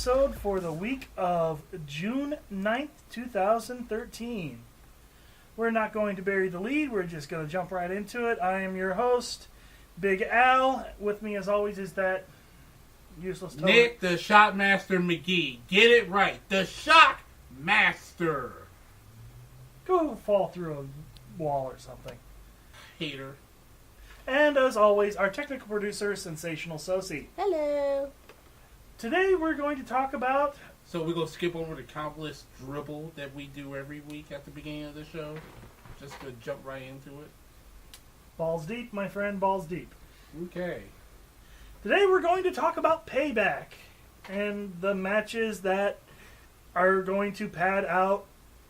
episode for the week of June 9th, 2013. We're not going to bury the lead. We're just going to jump right into it. I am your host, Big Al. With me, as always, is that useless toad. Nick the Shotmaster McGee. Get it right. The Shotmaster. Go fall through a wall or something. Hater. And as always, our technical producer, Sensational Sosie. Hello. Today we're going to talk about... So we're going to skip over the countless dribble that we do every week at the beginning of the show. Just to jump right into it. Balls deep, my friend, balls deep. Okay. Today we're going to talk about Payback and the matches that are going to pad out,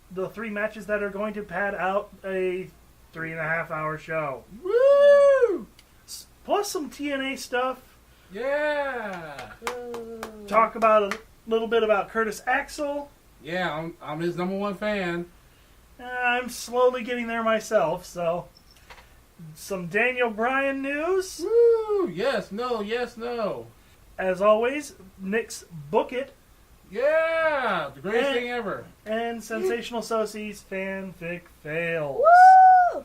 the 3 matches that are going to pad out a 3.5 hour show. Woo! Plus some TNA stuff. Yeah! Talk about a little bit about Curtis Axel. Yeah, I'm his #1 fan. I'm slowly getting there myself, so... Some Daniel Bryan news. Woo! Yes, no, yes, no. As always, Nick's Book It. Yeah! The greatest thing ever. And Sensational Sosie's Fic Fails. Woo!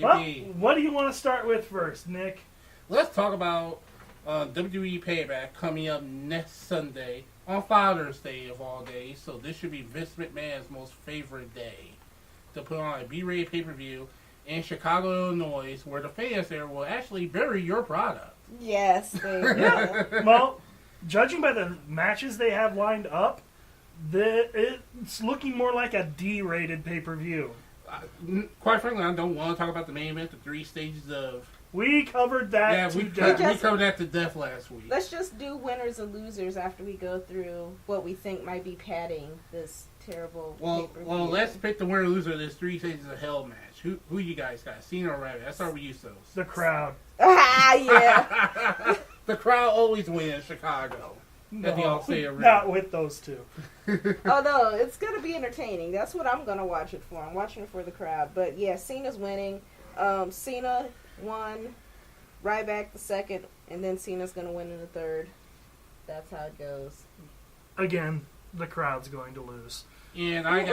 Well, Yippee. what do you want to start with first, Nick? Let's talk about WWE Payback coming up next Sunday on Father's Day of all days. So this should be Vince McMahon's most favorite day to put on a B-rated pay-per-view in Chicago, Illinois, where the fans there will actually bury your product. Yes, they Yeah. Well, judging by the matches they have lined up, it's looking more like a D-rated pay-per-view. Quite frankly, I don't want to talk about the main event, the 3 stages of... We covered that Yeah, to we death. covered that to death last week. Let's just do winners and losers after we go through what we think might be padding this terrible pay-per-view. Well, let's pick the winner loser of this 3 stages of hell match. Who you guys got? Cena or Rabbit? That's how we use those. The crowd. Ah, yeah. The crowd always wins in Chicago. At the Allstate Arena. Not with those two. Oh, no, it's going to be entertaining. That's what I'm going to watch it for. I'm watching it for the crowd. But, yeah, Cena's winning. Cena won, Ryback the second, and then Cena's going to win in the third. That's how it goes. Again, the crowd's going to lose. And I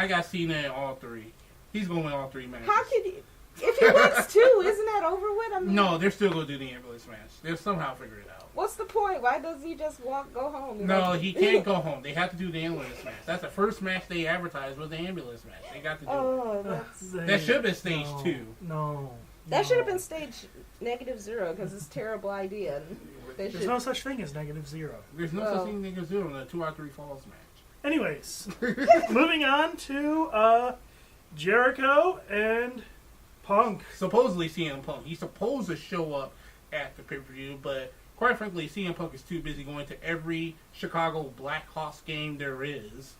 got Cena in all 3. He's going to win all 3 matches. How could you? If he wins 2, isn't that over with? I mean, No, they're still going to do the ambulance match. They'll somehow figure it out. what's the point? Why doesn't he just go home? No, he can't go home. They have to do the ambulance match. That's the first match they advertised was the ambulance match. They got to do it. That should have been stage 2. No. That should have been stage -0 because it's a terrible idea. There's no such thing as -0. There's no such thing as doing a 2 out of 3 falls match. Anyways, moving on to Jericho and Punk. Supposedly CM Punk. He's supposed to show up at the pay-per-view, but quite frankly, CM Punk is too busy going to every Chicago Blackhawks game there is.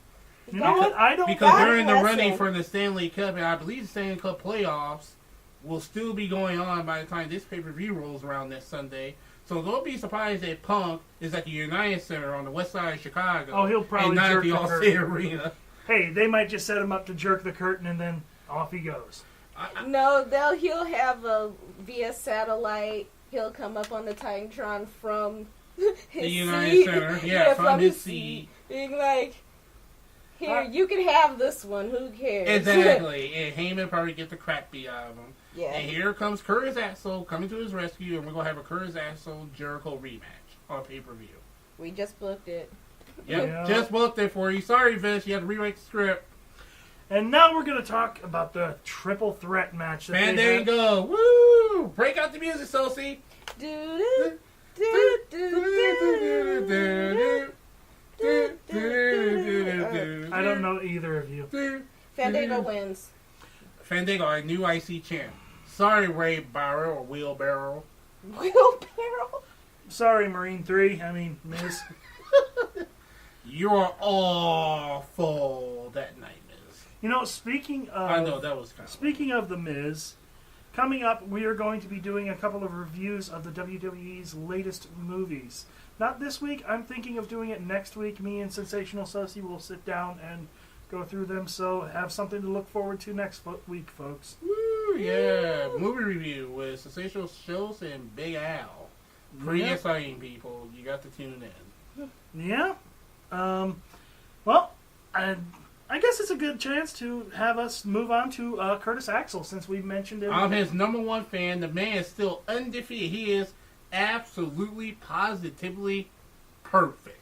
You know what? I don't... Because God they're in the bless running him. for the Stanley Cup, and I believe the Stanley Cup playoffs will still be going on by the time this pay-per-view rolls around next Sunday. So don't be surprised that Punk is at the United Center on the west side of Chicago. Oh, he'll probably and not jerk at the the Allstate curtain. Arena. Hey, they might just set him up to jerk the curtain and then off he goes. No, he'll have via satellite. He'll come up on the Titantron from his The United seat. Center, yeah, from his seat. Being like, here, you can have this one. Who cares? Exactly. And Heyman probably get the crap beat out of him. Yeah. And here comes Curtis Axel coming to his rescue, and we're going to have a Curtis Axel Jericho rematch on pay-per-view. We just booked it. Yep, Yeah. just booked it for you. Sorry, Vince, you had to rewrite the script. And now we're going to talk about the triple threat match that they had. Fandango! Woo! Break out the music, Sosie! Do do do do. I don't know either of you. Fandango wins. Fandango, our new IC champ. Sorry, Ray Barrow or Wheelbarrow. Wheelbarrow. Sorry, Marine 3. I mean, Miz. You're awful that night, Miz. You know, speaking of... I know, that was kind of... Speaking of The Miz, coming up, we are going to be doing a couple of reviews of the WWE's latest movies. Not this week. I'm thinking of doing it next week. Me and Sensational Sosie will sit down and go through them, so have something to look forward to next week, folks. Woo, yeah. Movie review with Sensational Shows and Big Al. Pretty exciting, people. You got to tune in. Yeah? Well, I guess it's a good chance to have us move on to Curtis Axel, since we mentioned him. I'm his number one fan. The man is still undefeated. He is absolutely, positively perfect.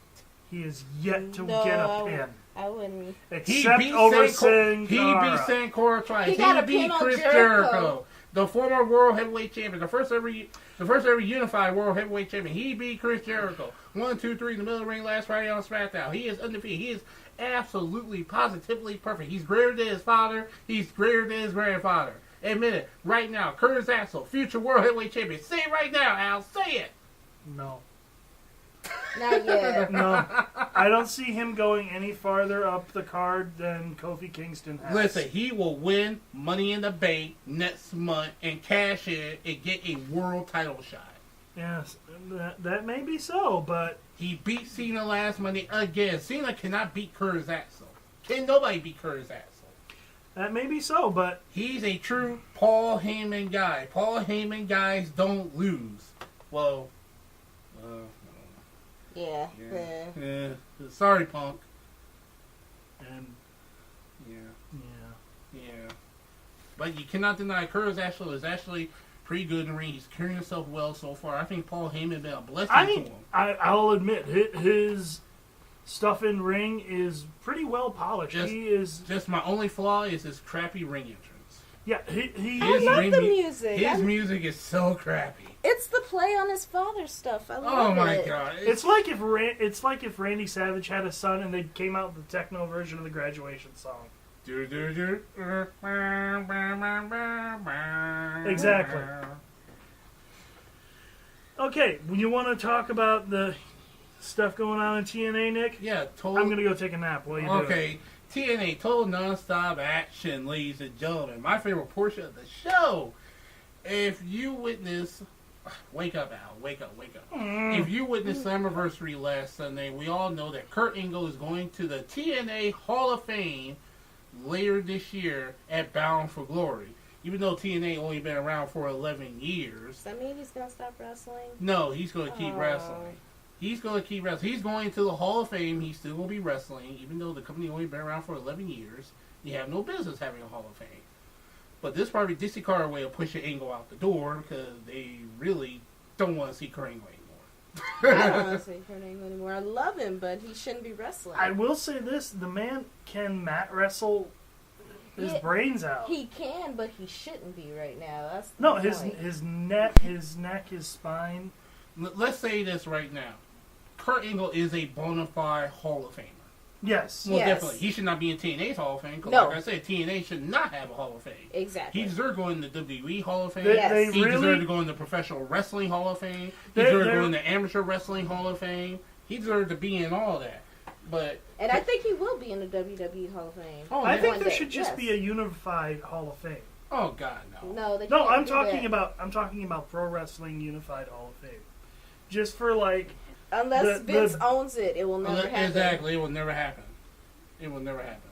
He is yet to get a pin. I wouldn't. Except over Sin Cara. He beat Sin Cara twice. He got a beat pin on Chris Jericho. the former world heavyweight champion, the first ever unified world heavyweight champion. He beat Chris Jericho 1, 2, 3 in the middle of the ring last Friday on SmackDown. He is undefeated. He is absolutely, positively perfect. He's greater than his father. He's greater than his grandfather. Admit it right now. Curtis Axel, future world heavyweight champion. Say it right now, Al. Say it. No. Not yet. No. I don't see him going any farther up the card than Kofi Kingston has. Listen, he will win Money in the Bank next month and cash in and get a world title shot. Yes, that may be so, but... He beat Cena last Monday again. Cena cannot beat Curtis Axel. Can nobody beat Curtis Axel? That may be so, but... He's a true Paul Heyman guy. Paul Heyman guys don't lose. Well, Yeah. sorry, Punk. And... Yeah. But you cannot deny Curtis Axel is actually pretty good in the ring. He's carrying himself well so far. I think Paul Heyman been a blessing to him. I'll admit, his stuff in ring is pretty well polished. Just my only flaw is his crappy ring entrance. Yeah, I love the music. His music is so crappy. It's the play on his father's stuff. I love it. Oh my god! It's like if Randy Savage had a son and they came out with the techno version of the Graduation song. Exactly. Okay, you want to talk about the stuff going on in TNA, Nick? Yeah, I'm going to go take a nap while you do it. Okay, TNA, total non-stop action, ladies and gentlemen. My favorite portion of the show. If you witness... Wake up, Al. Wake up. If you witnessed Slammiversary last Sunday, we all know that Kurt Angle is going to the TNA Hall of Fame later this year at Bound for Glory. Even though TNA only been around for 11 years. Does that mean he's going to stop wrestling? No, he's going to keep wrestling. He's going to keep wrestling. He's going to the Hall of Fame. He's still going to be wrestling. Even though the company only been around for 11 years, you have no business having a Hall of Fame. But this is probably Dixie Carter way of pushing Angle out the door because they really don't want to see Kurt Angle anymore. I don't want to see Kurt Angle anymore. I love him, but he shouldn't be wrestling. I will say this: the man can mat wrestle his brains out. He can, but he shouldn't be right now. That's the point. his neck, his spine. Let's say this right now: Kurt Angle is a bona fide Hall of Famer. Yes. Well, definitely. He should not be in TNA's Hall of Fame because, like I said, TNA should not have a Hall of Fame. Exactly. He deserves to go in the WWE Hall of Fame. He deserves to go in the Professional Wrestling Hall of Fame. He deserves to go in the Amateur Wrestling Hall of Fame. He deserves to be in all that. And I think he will be in the WWE Hall of Fame. Oh, I think there should just be a unified Hall of Fame. Oh God, no. No, they can't. No, I'm talking about Pro Wrestling Unified Hall of Fame. Just for like... Unless Vince owns it, it will never happen. Exactly, it will never happen. It will never happen.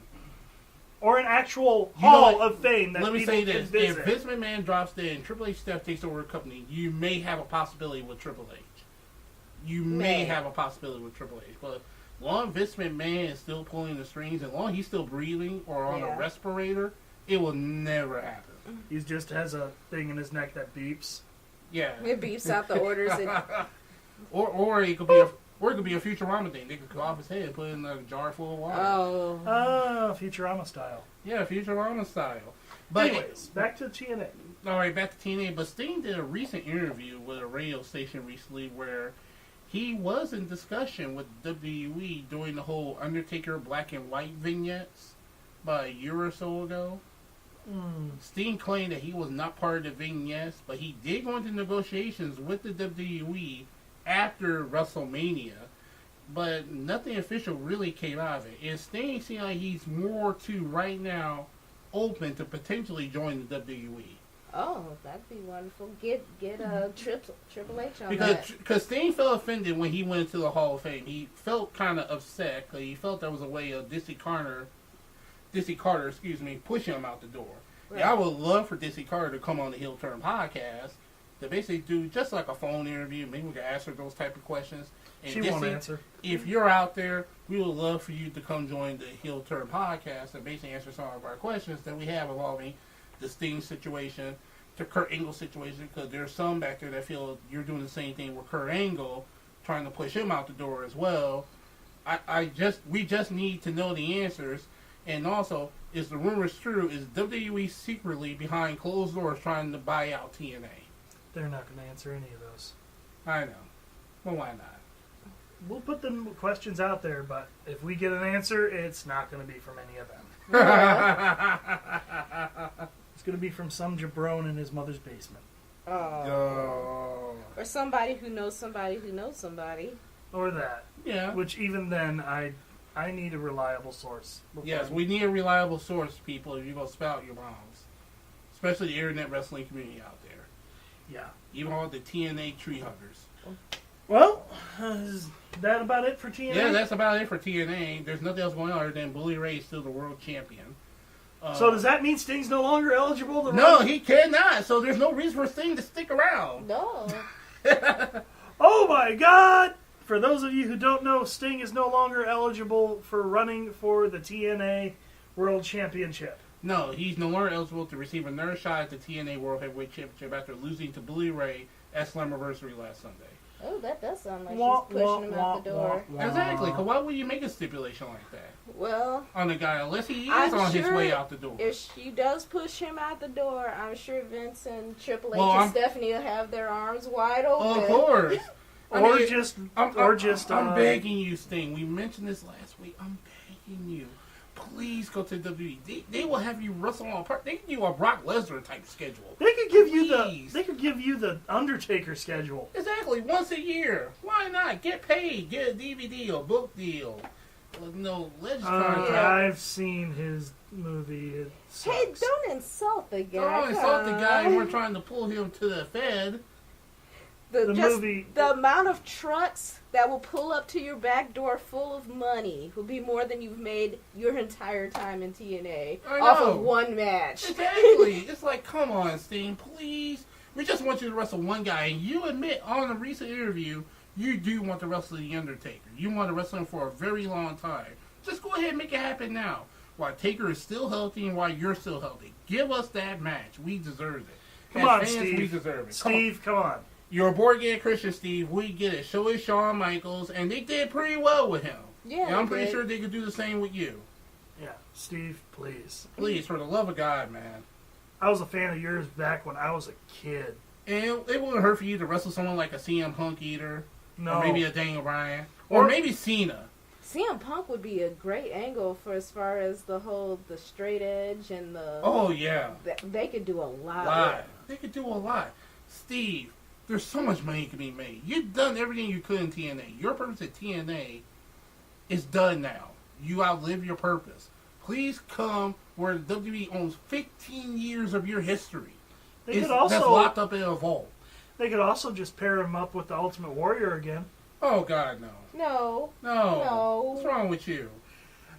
Or an actual Hall of Fame that let me say this. Visit. If Vince McMahon drops dead and Triple H Steph takes over a company, you may have a possibility with Triple H. You may have a possibility with Triple H. But long Vince McMahon is still pulling the strings and long he's still breathing or on a respirator, it will never happen. He just has a thing in his neck that beeps. Yeah. It beeps out the orders. Or it could be a... Or it could be a Futurama thing. They could cut off his head and put it in a jar full of water. Oh. Futurama style. Yeah, Futurama style. But anyways, back to TNA. All right, back to TNA. But Sting did a recent interview with a radio station recently where he was in discussion with WWE during the whole Undertaker black and white vignettes about a year or so ago. Sting claimed that he was not part of the vignettes, but he did go into negotiations with the WWE after WrestleMania, but nothing official really came out of it. And Sting seems like he's more to right now open to potentially join the WWE. Oh, that'd be wonderful. Get Triple H on because Sting felt offended when he went into the Hall of Fame. He felt kind of upset because he felt that was a way of Dixie Carter, pushing him out the door. Right. Yeah, I would love for Dixie Carter to come on the Heel Turn podcast to basically do just like a phone interview. Maybe we can ask her those type of questions. And She won't answer. If you're out there, we would love for you to come join the Heel Turn podcast and basically answer some of our questions that we have involving the Sting situation, the Kurt Angle situation, because there's some back there that feel you're doing the same thing with Kurt Angle, trying to push him out the door as well. We just need to know the answers. And also, is the rumors true? Is WWE secretly behind closed doors trying to buy out TNA? They're not going to answer any of those. I know. Well, why not? We'll put the questions out there, but if we get an answer, it's not going to be from any of them. It's going to be from some jabron in his mother's basement. Oh. Or somebody who knows somebody who knows somebody. Or that. Yeah. Which even then, I need a reliable source. Yes, we need a reliable source, people, if you're going to spout your bombs. Especially the internet wrestling community out there. Yeah. Even all the TNA tree huggers. Well, is that about it for TNA? Yeah, that's about it for TNA. There's nothing else going on other than Bully Ray is still the world champion. So does that mean Sting's no longer eligible to No, run? he cannot. So there's no reason for Sting to stick around. No. Oh my God! For those of you who don't know, Sting is no longer eligible for running for the TNA World Championship. No, he's no longer eligible to receive another shot at the TNA World Heavyweight Championship after losing to Bully Ray at Slammiversary last Sunday. Oh, that does sound like Wah, she's pushing him wah, out the door. wah, wah. Exactly, because why would you make a stipulation like that Well, on the guy unless he is I'm on his sure way out the door? if she does push him out the door, I'm sure Vince and Triple H Well, and Stephanie will have their arms wide open. Of course. I'm I'm begging you, Sting. We mentioned this last week. I'm begging you. Please go to WWE. They will have you wrestle on part. They can give you a Brock Lesnar type schedule. They could give you Please. the Undertaker schedule. Exactly, once a year. Why not? Get paid. Get a DVD or book deal. No, let's I've seen his movie. It sucks. Hey, don't insult the guy. Don't insult the guy and we're trying to pull him to the Fed. The movie. The amount of trucks that will pull up to your back door full of money will be more than you've made your entire time in TNA I off know. of one match. Exactly. It's like, come on, Sting, please. We just want you to wrestle one guy. And you admit on a recent interview, you do want to wrestle The Undertaker. You want to wrestle him for a very long time. Just go ahead and make it happen now. While Taker is still healthy and while you're still healthy. Give us that match. We deserve it. Come As on, fans, Steve. We deserve it. Steve, come on. You're a board game Christian, Steve. We get it. So is Shawn Michaels, and they did pretty well with him. Yeah, and I'm they pretty did. sure they could do the same with you. Yeah, Steve, please. Please, for the love of God, man. I was a fan of yours back when I was a kid. And it wouldn't hurt for you to wrestle someone like a CM Punk either, No. or maybe a Daniel Bryan, or maybe Cena. CM Punk would be a great angle for as far as the straight edge and the. Oh yeah, They could do a lot. lot. They could do a lot. Steve, there's so much money can be made. You've done everything you could in TNA. Your purpose at TNA is done now. You outlived your purpose. Please come where WWE owns 15 years of your history. They could That's also locked up in a vault. They could also just pair him up with the Ultimate Warrior again. Oh God, no. No. No. What's wrong with you?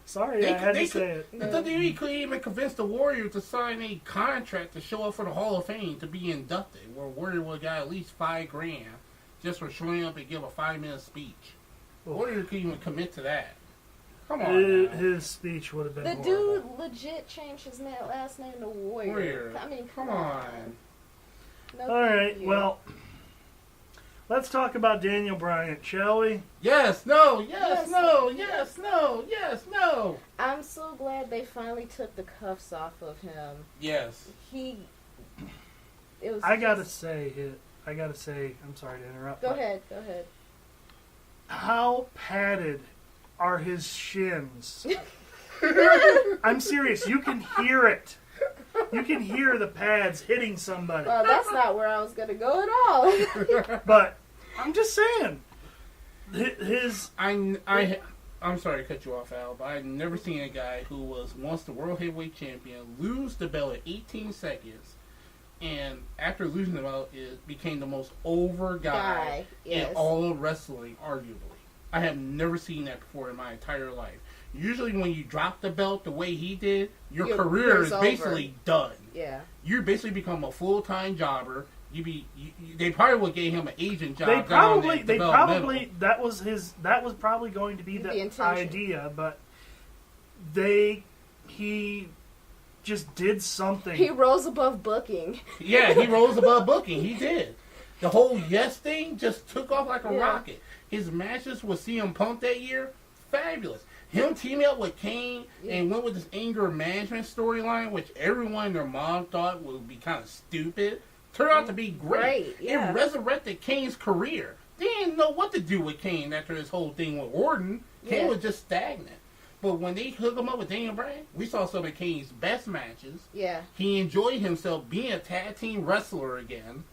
Sorry, I had to say it. The WWE couldn't even convince the Warrior to sign a contract to show up for the Hall of Fame to be inducted, where Warrior would have got at least $5,000 just for showing up and give a 5-minute speech. Warrior couldn't even commit to that. Come on. Now. His speech would have been The horrible. dude legit changed his last name to Warrior. Warrior. I mean, Come on. No, All right, thank you. well, let's talk about Daniel Bryan, shall we? Yes, no, yes, Yes. no, yes, no, yes, no. I'm so glad they finally took the cuffs off of him. Yes. It was. I gotta say, I'm sorry to interrupt. Go but ahead. How padded are his shins? I'm serious. You can hear it. You can hear the pads hitting somebody. Well, that's not where I was gonna go at all. But I'm just saying, his I'm sorry to cut you off, Al, but I've never seen a guy who was once the World Heavyweight Champion lose the belt in 18 seconds, and after losing the belt, it became the most over guy yes. in all of wrestling, arguably. I have never seen that before in my entire life. Usually when you drop the belt the way he did, your career is career's basically done. Yeah. You basically become a full-time jobber. they probably would give him an agent job. They probably that was probably going to be the idea, but he just did something. He rose above booking. Yeah, he rose above booking. He did. The whole Yes thing just took off like a rocket. His matches with CM Punk that year, fabulous. Him teaming up with Kane and went with this anger management storyline, which everyone and their mom thought would be kind of stupid, turned out to be great. It resurrected Kane's career. They didn't know what to do with Kane after this whole thing with Orton. Kane was just stagnant. But when they hook him up with Daniel Bryan, we saw some of Kane's best matches. Yeah. He enjoyed himself being a tag team wrestler again.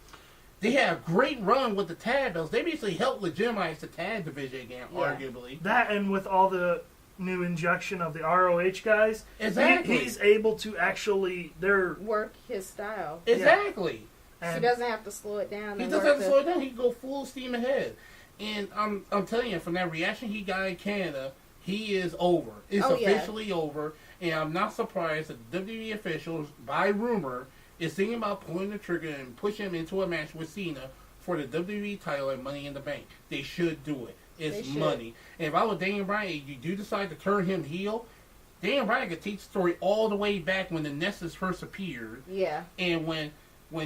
They had a great run with the tag belts. They basically helped legitimize the tag division again, arguably. That and with all the new injection of the ROH guys, he's able to actually work his style. Exactly. Yeah. He doesn't have to slow it down. He doesn't have to slow it down. He can go full steam ahead. And I'm telling you, from that reaction he got in Canada, he is over. It's officially over. And I'm not surprised that WWE officials, by rumor, is thinking about pulling the trigger and pushing him into a match with Cena for the WWE title and Money in the Bank. They should do it. It's money. And if I was Daniel Bryan, and you do decide to turn him heel, Daniel Bryan could teach the story all the way back when the Nexus first appeared. Yeah. And when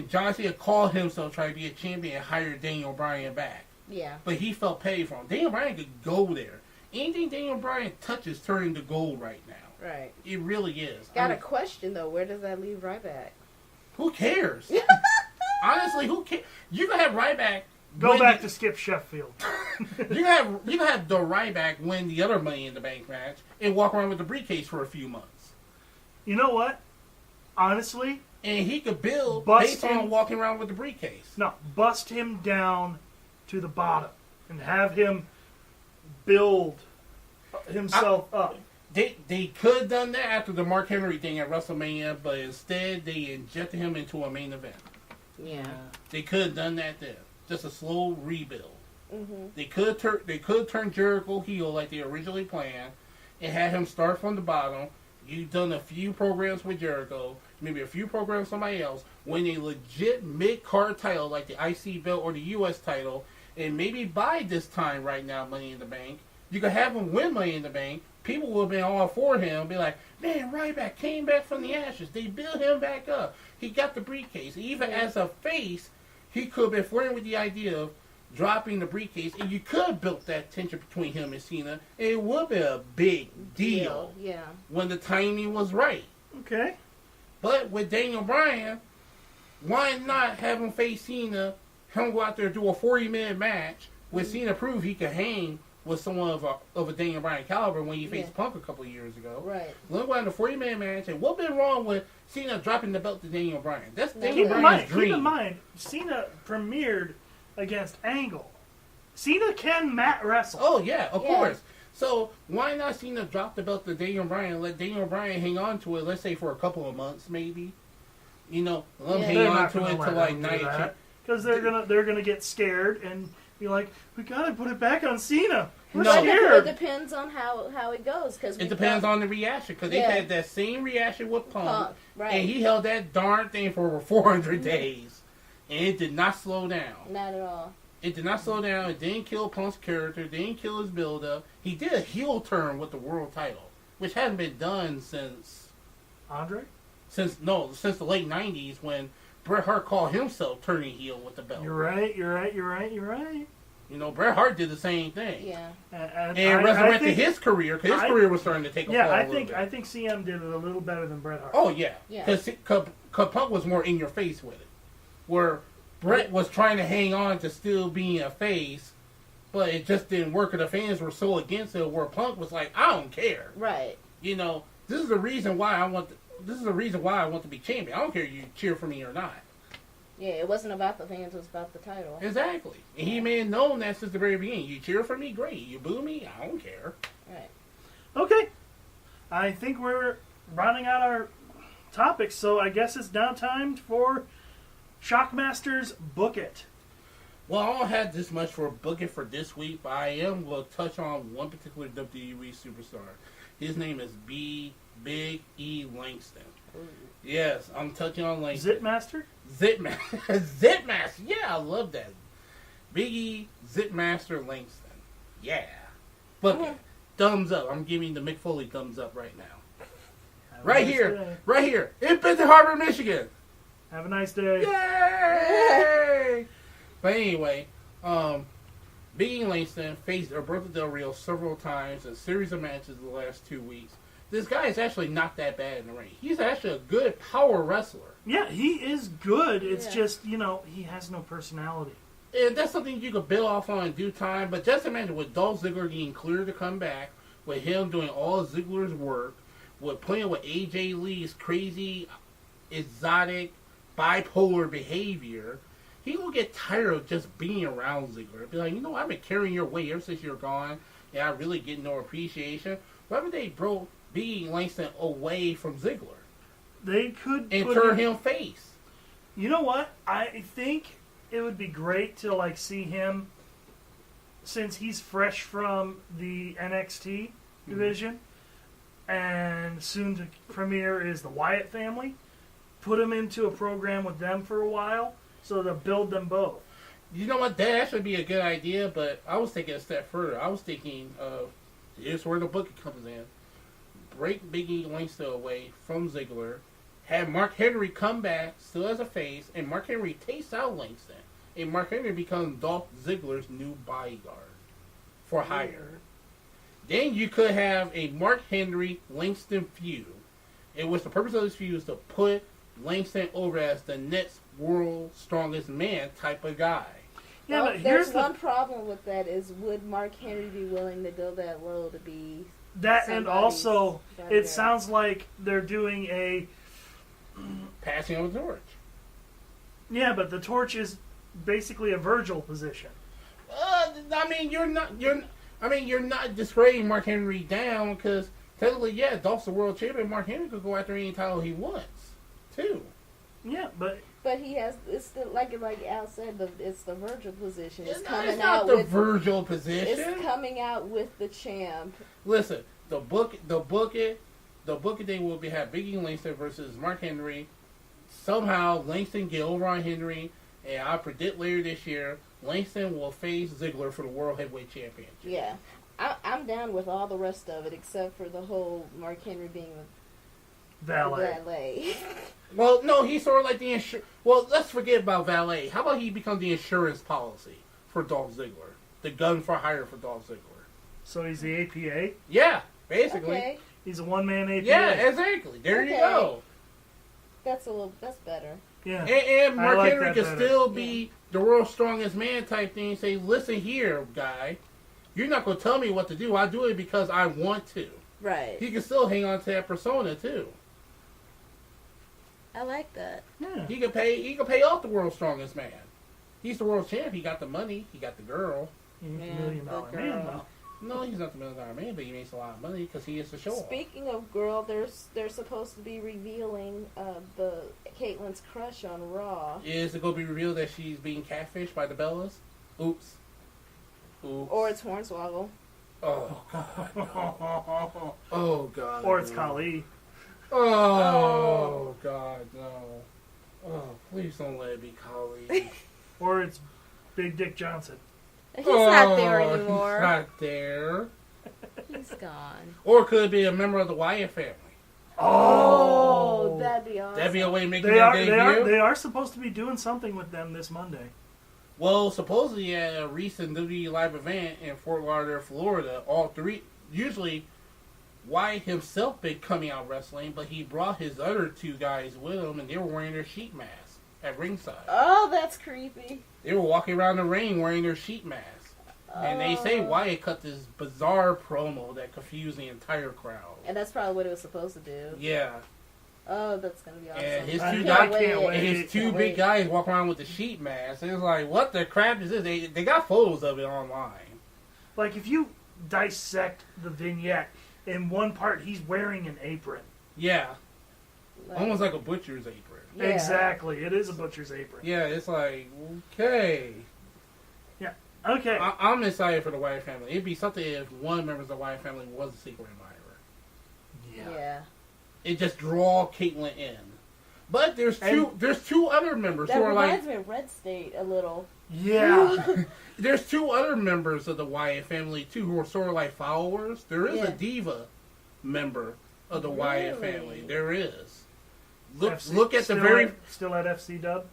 John Cena called himself trying to be a champion and hired Daniel Bryan back. Yeah. But he felt paid for him. Daniel Bryan could go there. Anything Daniel Bryan touches turning to gold right now. Right. It really is. Got a question, though. Where does that leave Ryback? Who cares? Honestly, who cares? You can have Ryback go back to Skip Sheffield. you can have the Ryback win the other Money in the Bank match and walk around with the briefcase for a few months. You know what? Honestly, and he could build based on walking around with the briefcase. No, bust him down to the bottom and have him build himself up. They could have done that after the Mark Henry thing at WrestleMania, but instead they injected him into a main event. Yeah. They could have done that there. Just a slow rebuild. Mm-hmm. They could turn Jericho heel like they originally planned and had him start from the bottom. You've done a few programs with Jericho, maybe a few programs with somebody else, win a legit mid-card title like the IC belt or the US title, and maybe by this time right now, Money in the Bank, you could have him win Money in the Bank. People would have been all for him, be like, man, Ryback came back from the ashes. They built him back up. He got the briefcase. Even as a face, he could have been flirting with the idea of dropping the briefcase, and you could have built that tension between him and Cena. It would be a big deal when the timing was right. Okay. But with Daniel Bryan, why not have him face Cena, him go out there and do a 40-minute match with Cena prove he could hang with someone of a Daniel Bryan caliber when he faced Punk a couple of years ago. Right. Let him go out in a 40-minute match, and what's been wrong with Cena dropping the belt to Daniel Bryan? That's Daniel Bryan's dream. Keep in mind, Cena premiered against Angle. Cena can mat wrestle. Oh, yeah, of course. So why not Cena drop the belt to Daniel Bryan and let Daniel Bryan hang on to it, let's say for a couple of months maybe? You know, let him hang on to it till like night. Because they're gonna get scared and be like, we gotta put it back on Cena. We're scared. It depends on how it goes. Cause it depends on the reaction. Because they had that same reaction with Punk. Right. And he held that darn thing for over 400 days. And it did not slow down. Not at all. It did not slow down. It didn't kill Punk's character. It didn't kill his build-up. He did a heel turn with the world title, which hadn't been done since... Andre? Since the late 90s when Bret Hart called himself turning heel with the belt. You're right. You know, Bret Hart did the same thing. Yeah. And resurrected his career, because his career was starting to take a fall I think CM did it a little better than Bret Hart. Oh, yeah. Because Punk was more in your face with it. Where Bret was trying to hang on to still being a face, but it just didn't work, and the fans were so against it, where Punk was like, I don't care. Right. You know, this is the reason why I want to be champion. I don't care if you cheer for me or not. Yeah, it wasn't about the fans, it was about the title. Exactly. And he may have known that since the very beginning. You cheer for me, great. You boo me, I don't care. Right. Okay. I think we're rounding out our topics, so I guess it's now time for Shockmaster's Book It. Well, I don't have this much for Book It for this week, but I am going to touch on one particular WWE superstar. His name is Big E. Langston. Yes, I'm touching on Langston. Zipmaster? Zipmaster. Yeah, I love that. Biggie, Zipmaster, Langston. Yeah. Book it. Thumbs up. I'm giving the Mick Foley thumbs up right now. Right here, in Benton Harbor, Michigan. Have a nice day. Yay! But anyway, Biggie and Langston faced Alberto Del Rio several times in a series of matches the last 2 weeks. This guy is actually not that bad in the ring. He's actually a good power wrestler. Yeah, he is good. It's just, he has no personality. And that's something you could build off on in due time. But just imagine with Dolph Ziggler getting cleared to come back, with him doing all Ziggler's work, with playing with AJ Lee's crazy, exotic, bipolar behavior, he will get tired of just being around Ziggler. Be like, I've been carrying your weight ever since you're gone, and I really get no appreciation. Why would they broke Biggie Langston away from Ziggler? They could and turn him face. You know what? I think it would be great to see him, since he's fresh from the NXT division, and soon to premiere is the Wyatt family. Put him into a program with them for a while, so they'll build them both. You know what? That actually be a good idea, but I was taking a step further. I was thinking of, here's where the book comes in. Break Biggie Langston away from Ziggler, have Mark Henry come back still as a face, and Mark Henry takes out Langston, and Mark Henry becomes Dolph Ziggler's new bodyguard for hire. Then you could have a Mark Henry Langston feud, in which the purpose of this feud is to put Langston over as the next world's strongest man type of guy. Yeah, well, but there's one problem with that is, would Mark Henry be willing to go that low to be that? And also, it sounds like they're doing a passing of the torch. Yeah, but the torch is basically a Virgil position. You're not discrediting Mark Henry down, because technically, Dolph's the world champion. Mark Henry could go after any title he wants, too. Yeah, but he has, it's the, like Al said, it's the Virgil position. It's Virgil position. It's coming out with the champ. Listen, the book thing will have Biggie Langston versus Mark Henry. Somehow Langston get over on Henry, and I predict later this year Langston will face Ziggler for the World Heavyweight Championship. Yeah, I'm down with all the rest of it except for the whole Mark Henry being valet. Well, no, he's sort of like the Well, let's forget about valet. How about he become the insurance policy for Dolph Ziggler, the gun for hire for Dolph Ziggler? So he's the APA. Yeah, basically. Okay. He's a one-man APA. Yeah, exactly. There you go. That's better. Yeah. And Mark Henry can still be the world's strongest man type thing. Say, listen here, guy. You're not going to tell me what to do. I do it because I want to. Right. He can still hang on to that persona, too. I like that. Yeah. He can pay off the world's strongest man. He's the world champ. He got the money. He got the girl. He's $1 million man, though. No, he's not the $1 million man, but he makes a lot of money because he is the show. Speaking of girl, they're supposed to be revealing the Kaitlyn's crush on Raw. Is it going to be revealed that she's being catfished by the Bellas? Oops. Or it's Hornswoggle. Oh God. No. Oh God. Or it's Khali. Oh God, no. Oh, please don't let it be Khali. Or it's Big Dick Johnson. He's not there anymore. He's not there. He's gone. Or could it be a member of the Wyatt family? Oh, that'd be awesome. That'd be a way to make their debut. They are supposed to be doing something with them this Monday. Well, supposedly at a recent WWE live event in Fort Lauderdale, Florida, all three, usually Wyatt himself been coming out wrestling, but he brought his other two guys with him, and they were wearing their sheet masks at ringside. Oh, that's creepy. They were walking around the ring wearing their sheet masks. And they say Wyatt cut this bizarre promo that confused the entire crowd. And that's probably what it was supposed to do. Yeah. Oh, that's going to be awesome. And his two big guys walk around with the sheet masks. It's like, what the crap is this? They got photos of it online. Like, if you dissect the vignette, in one part he's wearing an apron. Yeah. Almost like a butcher's apron. Yeah. Exactly. It is a butcher's apron. Yeah, it's like, okay. Yeah. Okay. I'm excited for the Wyatt family. It'd be something if one member of the Wyatt family was a secret admirer. Yeah. It just draw Kaitlyn in. But there's two other members That who are reminds like me of Red State a little. Yeah. there's two other members of the Wyatt family too who are sort of like followers. There is a diva member of the Wyatt family. There is. Look at the very still at FC Dub.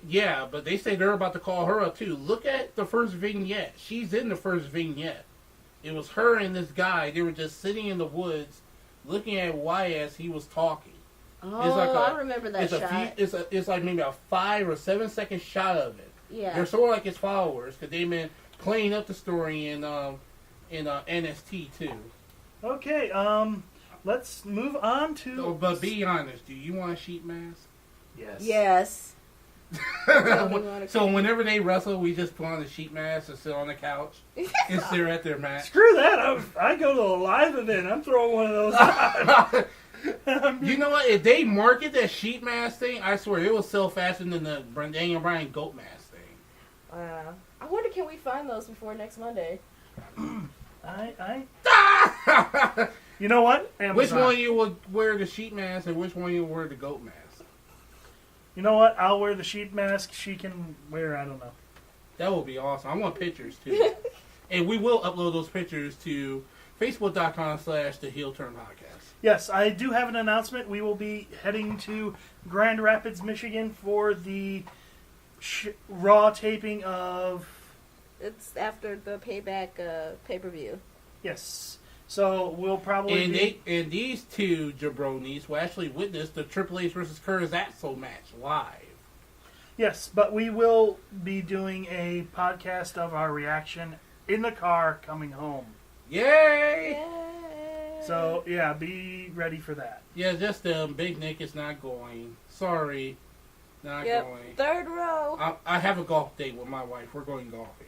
Yeah, but they say they're about to call her up too. Look at the first vignette. She's in the first vignette. It was her and this guy. They were just sitting in the woods, looking at Wyatt as he was talking. Oh, It's like I remember that shot. It's like maybe a 5 or 7 second shot of it. Yeah. They're sort of like his followers because they've been playing up the story in NST too. Okay, let's move on to. But be honest, do you want a sheep mask? Yes. Yes. So whenever they wrestle, we just put on the sheep mask and sit on the couch and stare at their match. Screw that! I go to a live event. I'm throwing one of those on. You know what? If they market that sheep mask thing, I swear it will sell faster than the Daniel Bryan goat mask thing. I wonder, can we find those before next Monday? You know what? Amazon. Which one you will wear the sheep mask and which one you will wear the goat mask? You know what? I'll wear the sheep mask. She can wear, I don't know. That would be awesome. I want pictures too. And we will upload those pictures to Facebook.com/The Heel Turn Podcast. Yes, I do have an announcement. We will be heading to Grand Rapids, Michigan for the Raw taping of... It's after the Payback pay-per-view. Yes. So we'll probably and these two jabronis will actually witness the Triple H versus Curtis Axel match live. Yes, but we will be doing a podcast of our reaction in the car coming home. Yay! Yay! So, yeah, be ready for that. Yeah, just Big Nick is not going. Sorry. Not going. Third row. I have a golf date with my wife. We're going golfing.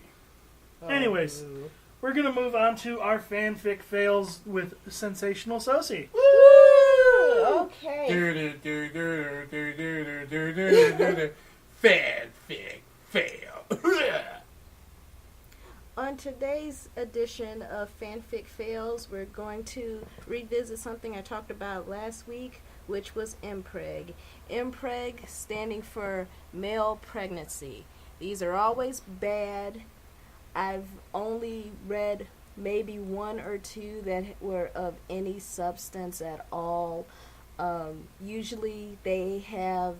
Anyways, we're going to move on to our fanfic fails with Sensational Sosie. Woo! Okay. Fanfic fail. On today's edition of Fanfic Fails, we're going to revisit something I talked about last week, which was impreg. Impreg standing for male pregnancy. These are always bad. I've only read maybe one or two that were of any substance at all. Usually they have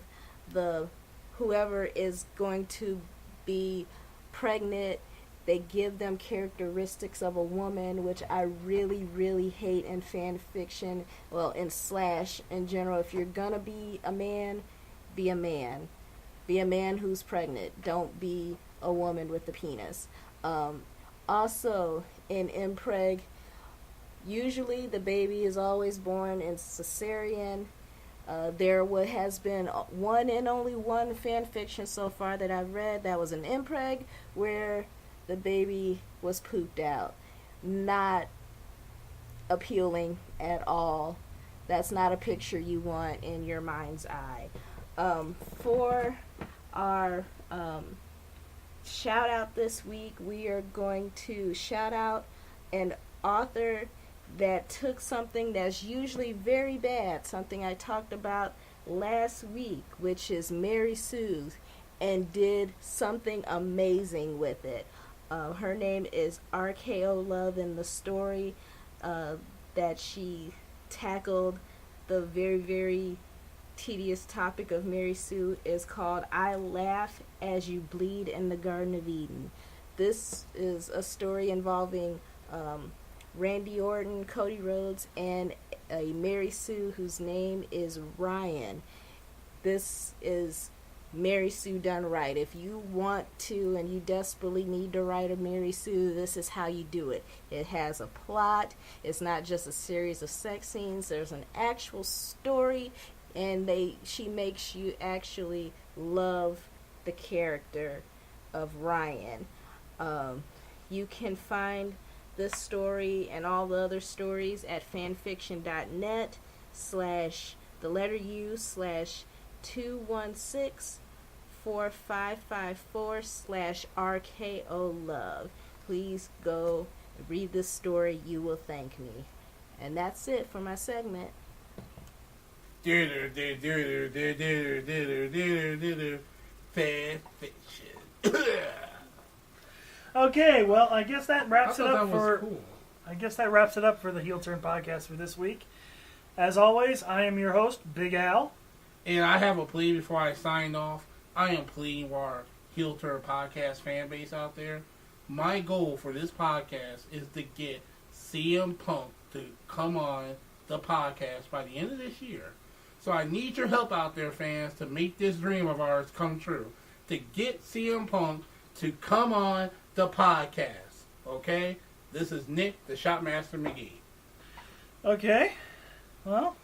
whoever is going to be pregnant, they give them characteristics of a woman, which I really, really hate in fan fiction. Well, in slash in general. If you're gonna be a man, be a man. Be a man who's pregnant. Don't be a woman with a penis. Also, in impreg, usually the baby is always born in cesarean. There has been one and only one fan fiction so far that I've read that was an impreg where the baby was pooped out. Not appealing at all. That's not a picture you want in your mind's eye. For our shout out this week, we are going to shout out an author that took something that's usually very bad, something I talked about last week, which is Mary Sue, and did something amazing with it. Her name is RKO Love, and the story that she tackled, the very, very tedious topic of Mary Sue, is called I Laugh as You Bleed in the Garden of Eden. This is a story involving Randy Orton, Cody Rhodes, and a Mary Sue whose name is Ryan. This is Mary Sue done right. If you want to and you desperately need to write a Mary Sue, this is how you do it. It has a plot. It's not just a series of sex scenes. There's an actual story, and she makes you actually love the character of Ryan. You can find this story and all the other stories at fanfiction.net/216-4554/RKO Love. Please go read this story. You will thank me. And that's it for my segment. Fan fiction. Okay, well, I guess that wraps it I thought up that was for. cool. I guess that wraps it up for the Heel Turn podcast for this week. As always, I am your host, Big Al. And I have a plea before I sign off. I am pleading for our Heel Turn podcast fan base out there. My goal for this podcast is to get CM Punk to come on the podcast by the end of this year. So I need your help out there, fans, to make this dream of ours come true. To get CM Punk to come on the podcast. Okay? This is Nick, the Shopmaster McGee. Okay, well,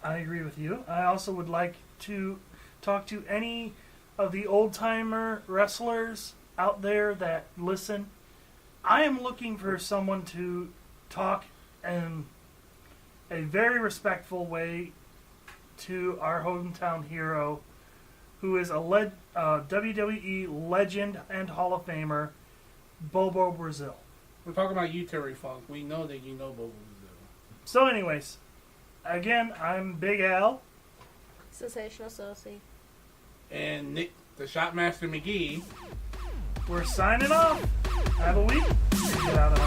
I agree with you. I also would like to talk to any of the old-timer wrestlers out there that listen. I am looking for someone to talk in a very respectful way to our hometown hero, who is a WWE legend and Hall of Famer, Bobo Brazil. We're talking about you, Terry Funk. We know that you know Bobo Brazil. So anyways, again, I'm Big Al. Sensational Sosie. And Nick, the Shopmaster McGee. We're signing off. Have a week. Get out of